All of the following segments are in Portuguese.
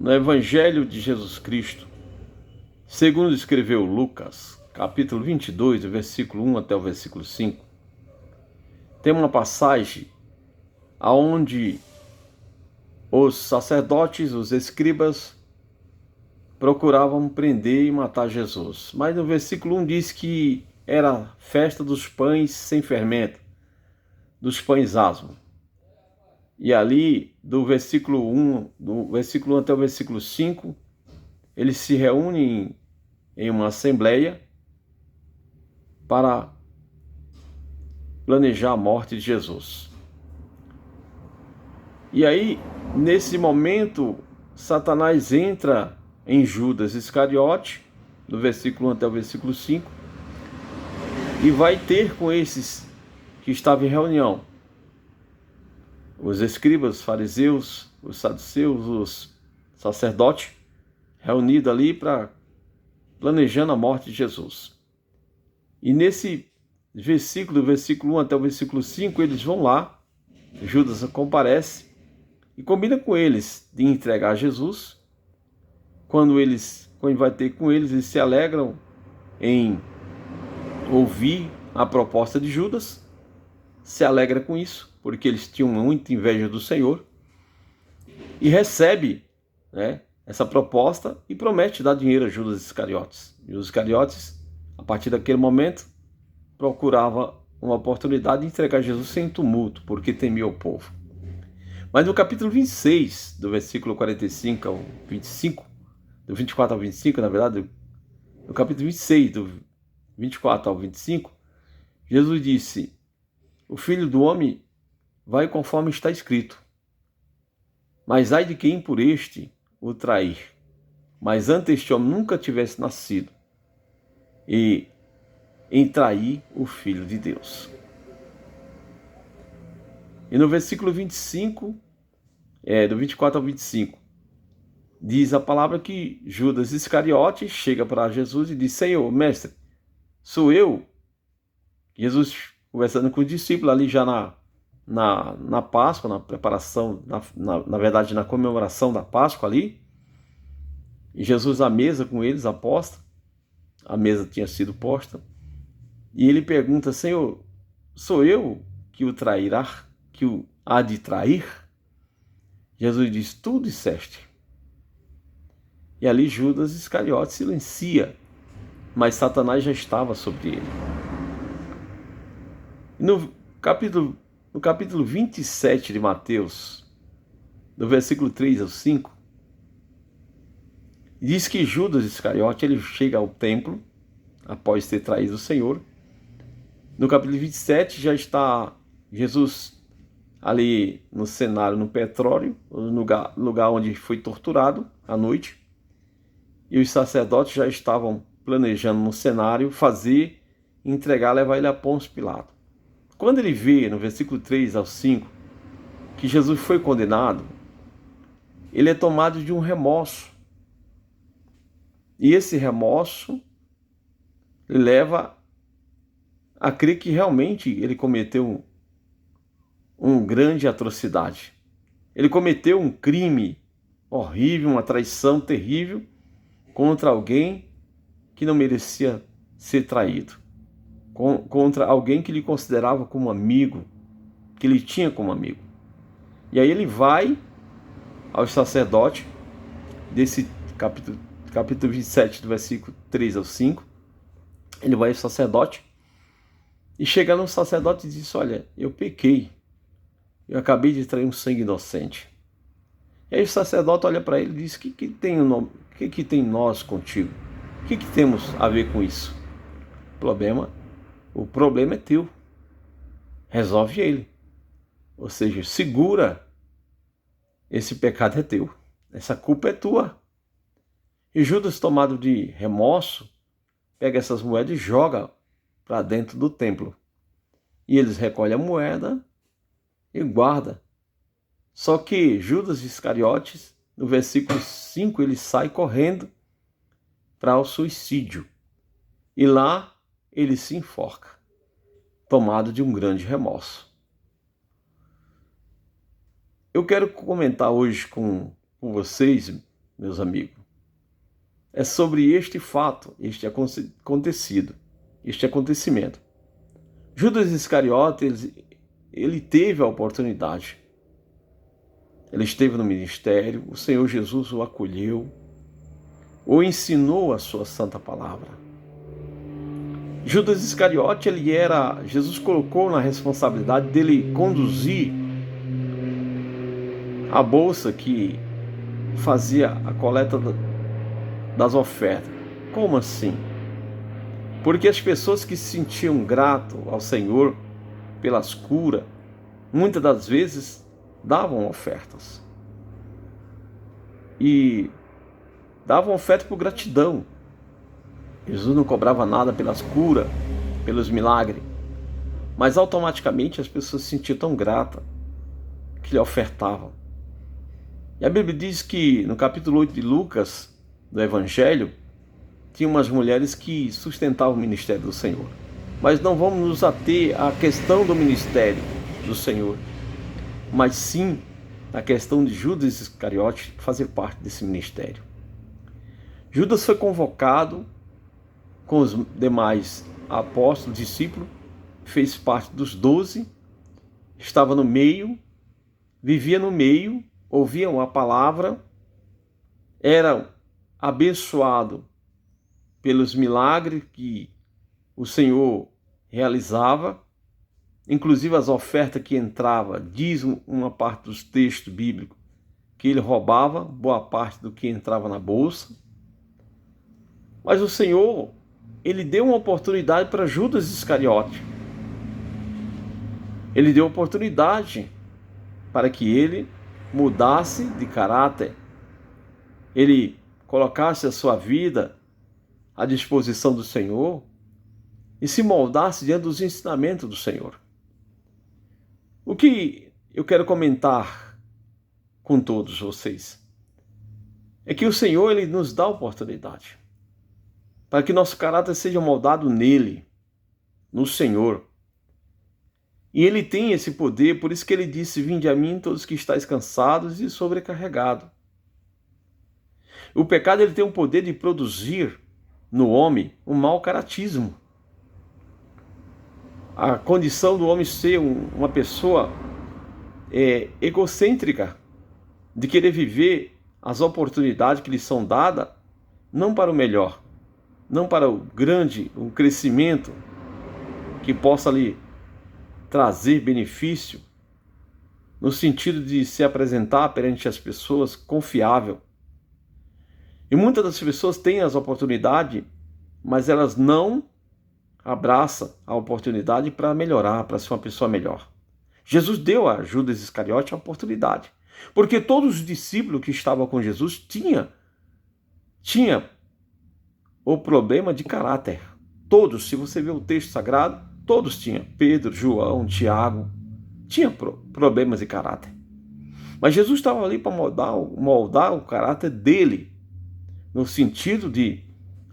No Evangelho de Jesus Cristo, segundo escreveu Lucas, capítulo 22, do versículo 1 até o versículo 5, tem uma passagem onde os sacerdotes, os escribas, procuravam prender e matar Jesus. Mas no versículo 1 diz que era festa dos pães sem fermento, dos pães asmos. E ali, do versículo 1 até o versículo 5, eles se reúnem em uma assembleia para planejar a morte de Jesus. E aí, nesse momento, Satanás entra em Judas Iscariote, do versículo 1 até o versículo 5, e vai ter com esses que estavam em reunião, os escribas, os fariseus, os saduceus, os sacerdotes, reunidos ali para planejando a morte de Jesus. E nesse versículo, do versículo 1 até o versículo 5, eles vão lá, Judas comparece e combina com eles de entregar Jesus. Quando vai ter com eles, eles se alegram em ouvir a proposta de Judas, se alegra com isso, porque eles tinham muita inveja do Senhor, e recebe, essa proposta e promete dar dinheiro a Judas Iscariotes. E os Iscariotes, a partir daquele momento, procurava uma oportunidade de entregar Jesus sem tumulto, porque temia o povo. Mas no capítulo 26, do versículo 45 ao 25, do 24 ao 25, na verdade, no capítulo 26, do 24 ao 25, Jesus disse: o Filho do Homem vai conforme está escrito. Mas ai de quem por este o trair. Mas antes este homem nunca tivesse nascido e em trair o Filho de Deus. E no versículo 25, do 24 ao 25, diz a palavra que Judas Iscariote chega para Jesus e diz: Senhor, mestre, sou eu? Jesus conversando com os discípulos ali já na Páscoa, na preparação, na verdade na comemoração da Páscoa ali, e Jesus à mesa com eles, aposta, a mesa tinha sido posta, e ele pergunta: Senhor, sou eu que o trairá, que o há de trair? Jesus diz: tu disseste. E ali Judas Iscariote silencia, mas Satanás já estava sobre ele. No capítulo 27 de Mateus, do versículo 3 ao 5, diz que Judas Iscariote ele chega ao templo, após ter traído o Senhor. No capítulo 27 já está Jesus ali no cenário, no petróleo, no lugar onde foi torturado à noite. E os sacerdotes já estavam planejando no cenário entregar, levar ele a Pôncio Pilato. Quando ele vê, no versículo 3 ao 5, que Jesus foi condenado, ele é tomado de um remorso. E esse remorso leva a crer que realmente ele cometeu uma grande atrocidade. Ele cometeu um crime horrível, uma traição terrível contra alguém que não merecia ser traído, contra alguém que ele considerava como amigo, que ele tinha como amigo. E aí ele vai aos sacerdotes desse capítulo 27, do versículo 3 ao 5, ele vai ao sacerdote e chega no sacerdote e diz: olha, eu pequei, eu acabei de trair um sangue inocente. E aí o sacerdote olha para ele e diz: que tem nós contigo? O que temos a ver com isso? O problema é teu. Resolve ele. Ou seja, segura. Esse pecado é teu. Essa culpa é tua. E Judas, tomado de remorso, pega essas moedas e joga para dentro do templo. E eles recolhem a moeda e guardam. Só que Judas Iscariotes, no versículo 5, ele sai correndo para o suicídio. E lá ele se enforca, tomado de um grande remorso. Eu quero comentar hoje com vocês, meus amigos. É sobre este fato, este acontecimento. Judas Iscariotes, ele teve a oportunidade. Ele esteve no ministério, o Senhor Jesus o acolheu, o ensinou a sua santa palavra. Judas Iscariote, Jesus colocou na responsabilidade dele conduzir a bolsa que fazia a coleta das ofertas. Como assim? Porque as pessoas que se sentiam grato ao Senhor pelas curas, muitas das vezes davam ofertas. E davam oferta por gratidão. Jesus não cobrava nada pelas curas, pelos milagres. Mas automaticamente as pessoas se sentiam tão gratas que lhe ofertavam. E a Bíblia diz que no capítulo 8 de Lucas, do Evangelho, tinha umas mulheres que sustentavam o ministério do Senhor. Mas não vamos nos ater à questão do ministério do Senhor, mas sim a questão de Judas Iscariote fazer parte desse ministério. Judas foi convocado com os demais apóstolos, discípulos, fez parte dos 12, estava no meio, vivia no meio, ouviam a palavra, era abençoado pelos milagres que o Senhor realizava, inclusive as ofertas que entrava, diz uma parte dos textos bíblicos, que ele roubava boa parte do que entrava na bolsa. Mas o Senhor, ele deu uma oportunidade para Judas Iscariote. Ele deu oportunidade para que ele mudasse de caráter, ele colocasse a sua vida à disposição do Senhor e se moldasse diante dos ensinamentos do Senhor. O que eu quero comentar com todos vocês é que o Senhor, ele nos dá oportunidade para que nosso caráter seja moldado nele, no Senhor. E ele tem esse poder, por isso que ele disse: vinde a mim todos que estáis cansados e sobrecarregados. O pecado, ele tem o poder de produzir no homem um mau caratismo. A condição do homem ser uma pessoa egocêntrica, de querer viver as oportunidades que lhe são dadas, não para o melhor, não para o crescimento que possa lhe trazer benefício, no sentido de se apresentar perante as pessoas confiável. E muitas das pessoas têm as oportunidades, mas elas não abraçam a oportunidade para melhorar, para ser uma pessoa melhor. Jesus deu a Judas Iscariote a oportunidade, porque todos os discípulos que estavam com Jesus tinham o problema de caráter. Todos, se você ver o texto sagrado, todos tinham. Pedro, João, Tiago, tinham problemas de caráter. Mas Jesus estava ali para moldar o caráter dele, no sentido de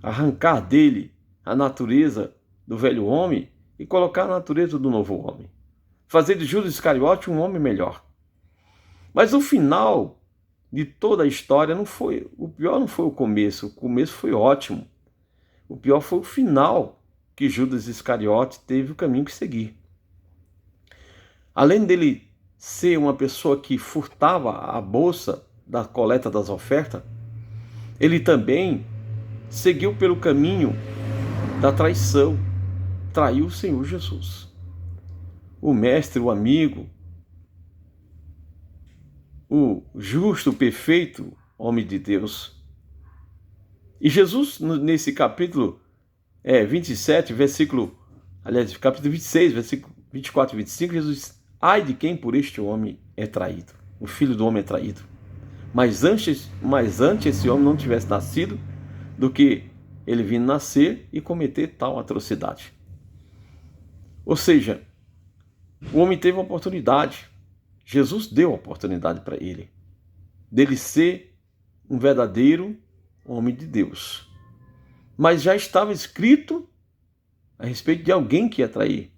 arrancar dele a natureza do velho homem e colocar a natureza do novo homem. Fazer de Judas Iscariote um homem melhor. Mas o final de toda a história o pior não foi o começo foi ótimo. O pior foi o final, que Judas Iscariote teve o caminho que seguir. Além dele ser uma pessoa que furtava a bolsa da coleta das ofertas, ele também seguiu pelo caminho da traição, traiu o Senhor Jesus. O mestre, o amigo, o justo, o perfeito homem de Deus. E Jesus, nesse capítulo 27, capítulo 26, versículo 24 e 25, Jesus diz: ai de quem por este homem é traído, o filho do homem é traído. Mas antes esse homem não tivesse nascido, do que ele vir nascer e cometer tal atrocidade. Ou seja, o homem teve uma oportunidade. Jesus deu a oportunidade para ele, dele ser um verdadeiro homem de Deus. Mas já estava escrito a respeito de alguém que ia trair.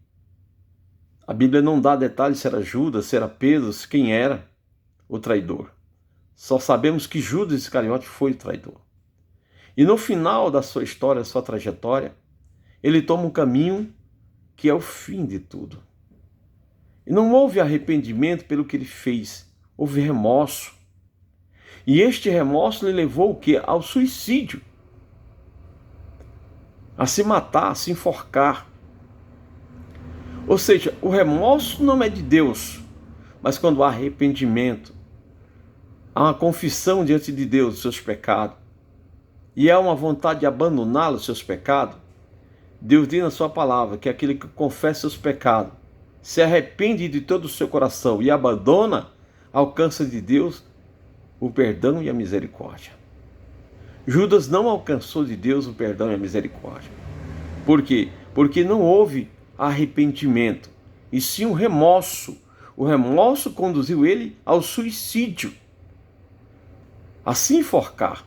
A Bíblia não dá detalhes se era Judas, se era Pedro, quem era o traidor. Só sabemos que Judas Iscariote foi o traidor. E no final da sua história, da sua trajetória, ele toma um caminho que é o fim de tudo. E não houve arrependimento pelo que ele fez, houve remorso. E este remorso lhe levou o quê? Ao suicídio. A se matar, a se enforcar. Ou seja, o remorso não é de Deus, mas quando há arrependimento, há uma confissão diante de Deus dos seus pecados, e há uma vontade de abandoná-lo, os seus pecados, Deus diz na sua palavra que aquele que confessa seus pecados, se arrepende de todo o seu coração e abandona, alcança de Deus o perdão e a misericórdia. Judas não alcançou de Deus o perdão e a misericórdia. Por quê? Porque não houve arrependimento, e sim um remorso. O remorso conduziu ele ao suicídio, a se enforcar.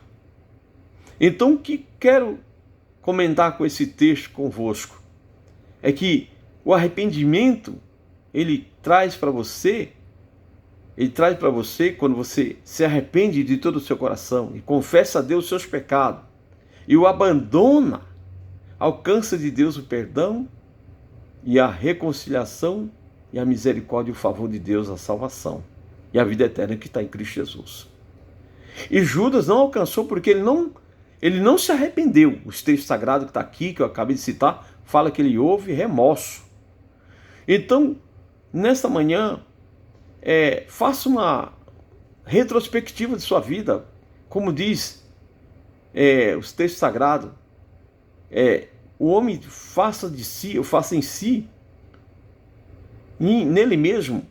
Então, o que quero comentar com esse texto convosco é que o arrependimento, ele traz para você, quando você se arrepende de todo o seu coração e confessa a Deus os seus pecados e o abandona, alcança de Deus o perdão e a reconciliação e a misericórdia e o favor de Deus, a salvação e a vida eterna que está em Cristo Jesus. E Judas não alcançou porque ele não se arrependeu. O texto sagrado que está aqui, que eu acabei de citar, fala que ele houve remorso. Então, nesta manhã, faça uma retrospectiva de sua vida. Como diz os textos sagrados, o homem faça de si, ou faça em si, nele mesmo,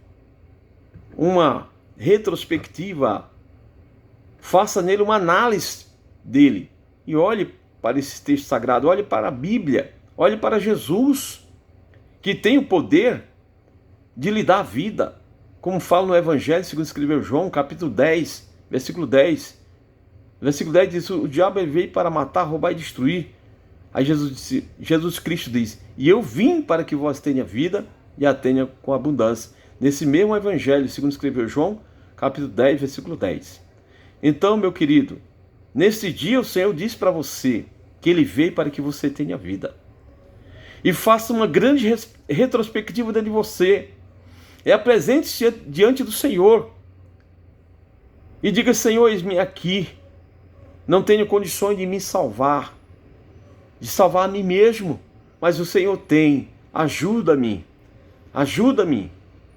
uma retrospectiva, faça nele uma análise dele, e olhe para esse texto sagrado, olhe para a Bíblia, olhe para Jesus, que tem o poder de lhe dar a vida, como fala no Evangelho segundo escreveu João, capítulo 10, versículo 10. Versículo 10 diz: o diabo veio para matar, roubar e destruir. Aí Jesus Cristo diz: e eu vim para que vós tenha vida e a tenha com abundância. Nesse mesmo Evangelho, segundo escreveu João, capítulo 10, versículo 10. Então, meu querido, nesse dia o Senhor disse para você que Ele veio para que você tenha vida. E faça uma grande retrospectiva dentro de você. Apresente-se diante do Senhor. E diga: Senhor, eis-me aqui. Não tenho condições de me salvar, de salvar a mim mesmo, mas o Senhor tem. Ajuda-me, ajuda-me,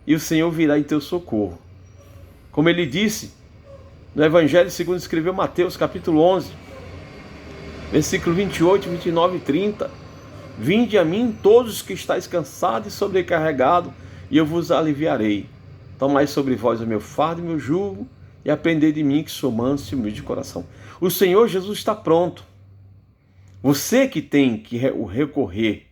e o Senhor virá em teu socorro. Como ele disse no Evangelho segundo escreveu Mateus, capítulo 11, versículo 28, 29 e 30. Vinde a mim todos os que estáis cansados e sobrecarregados, e eu vos aliviarei. Tomai sobre vós o meu fardo e o meu jugo, e aprendei de mim, que sou manso e humilde de coração. O Senhor Jesus está pronto. Você que tem que o recorrer,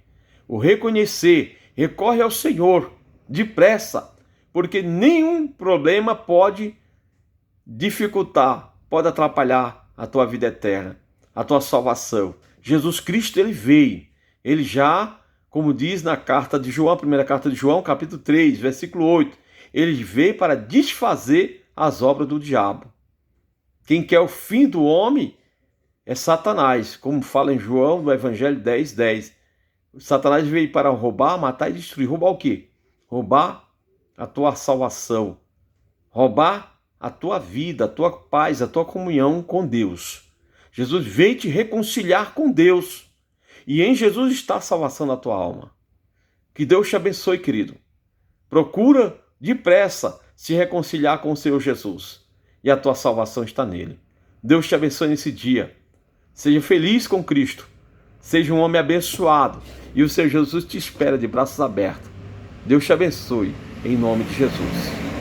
o reconhecer, recorre ao Senhor depressa, porque nenhum problema pode dificultar, pode atrapalhar a tua vida eterna, a tua salvação. Jesus Cristo, ele veio, ele já, como diz na carta de João, a primeira carta de João, capítulo 3, versículo 8, ele veio para desfazer as obras do diabo. Quem quer o fim do homem é Satanás, como fala em João, no Evangelho 10, 10. Satanás veio para roubar, matar e destruir. Roubar o quê? Roubar a tua salvação, roubar a tua vida, a tua paz, a tua comunhão com Deus. Jesus veio te reconciliar com Deus. E em Jesus está a salvação da tua alma. Que Deus te abençoe, querido. Procura depressa se reconciliar com o Senhor Jesus. E a tua salvação está nele. Deus te abençoe nesse dia. Seja feliz com Cristo. Seja um homem abençoado. E o Senhor Jesus te espera de braços abertos. Deus te abençoe, em nome de Jesus.